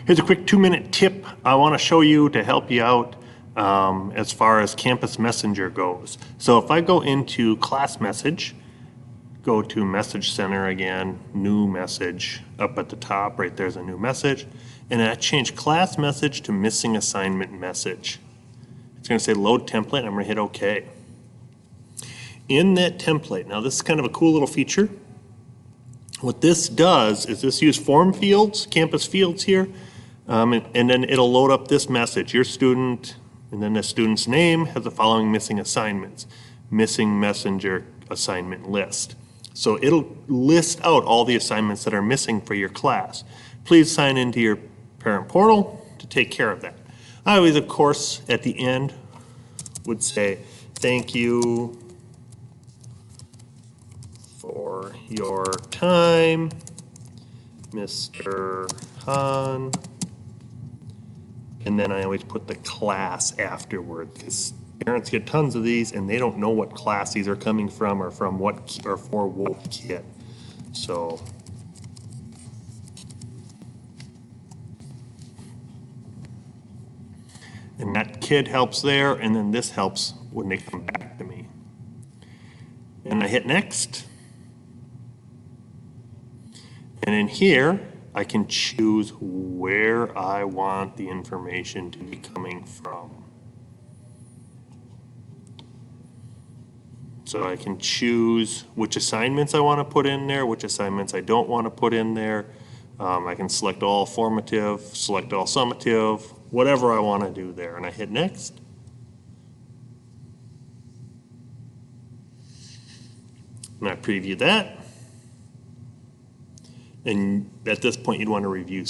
Here's a quick 2-minute tip I want to show you to help you out as far as Campus Messenger goes. So if I go into Class Message, go to Message Center again, New Message, up at the top, right there's a new message, and I change Class Message to Missing Assignment Message. It's going to say Load Template, and I'm going to hit OK. In that template, now this is kind of a cool little feature. What this does is this use form fields, campus fields here, and then it'll load up this message. Your student, and then the student's name has the following missing assignments. Missing messenger assignment list. So it'll list out all the assignments that are missing for your class. Please sign into your parent portal to take care of that. I always, of course, at the end would say, thank you for your time, Mr. Hahn. And then I always put the class afterward because parents get tons of these and they don't know what class these are coming from or from what or for what kid. So and that kid helps there, and then this helps when they come back to me. And I hit next. And in here, I can choose where I want the information to be coming from. So I can choose which assignments I want to put in there, which assignments I don't want to put in there. I can select all formative, select all summative, whatever I want to do there. And I hit next. And I preview that. And at this point, you'd want to review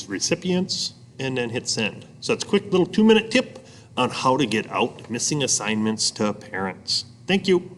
recipients, and then hit send. So that's a quick little 2-minute tip on how to get out missing assignments to parents. Thank you.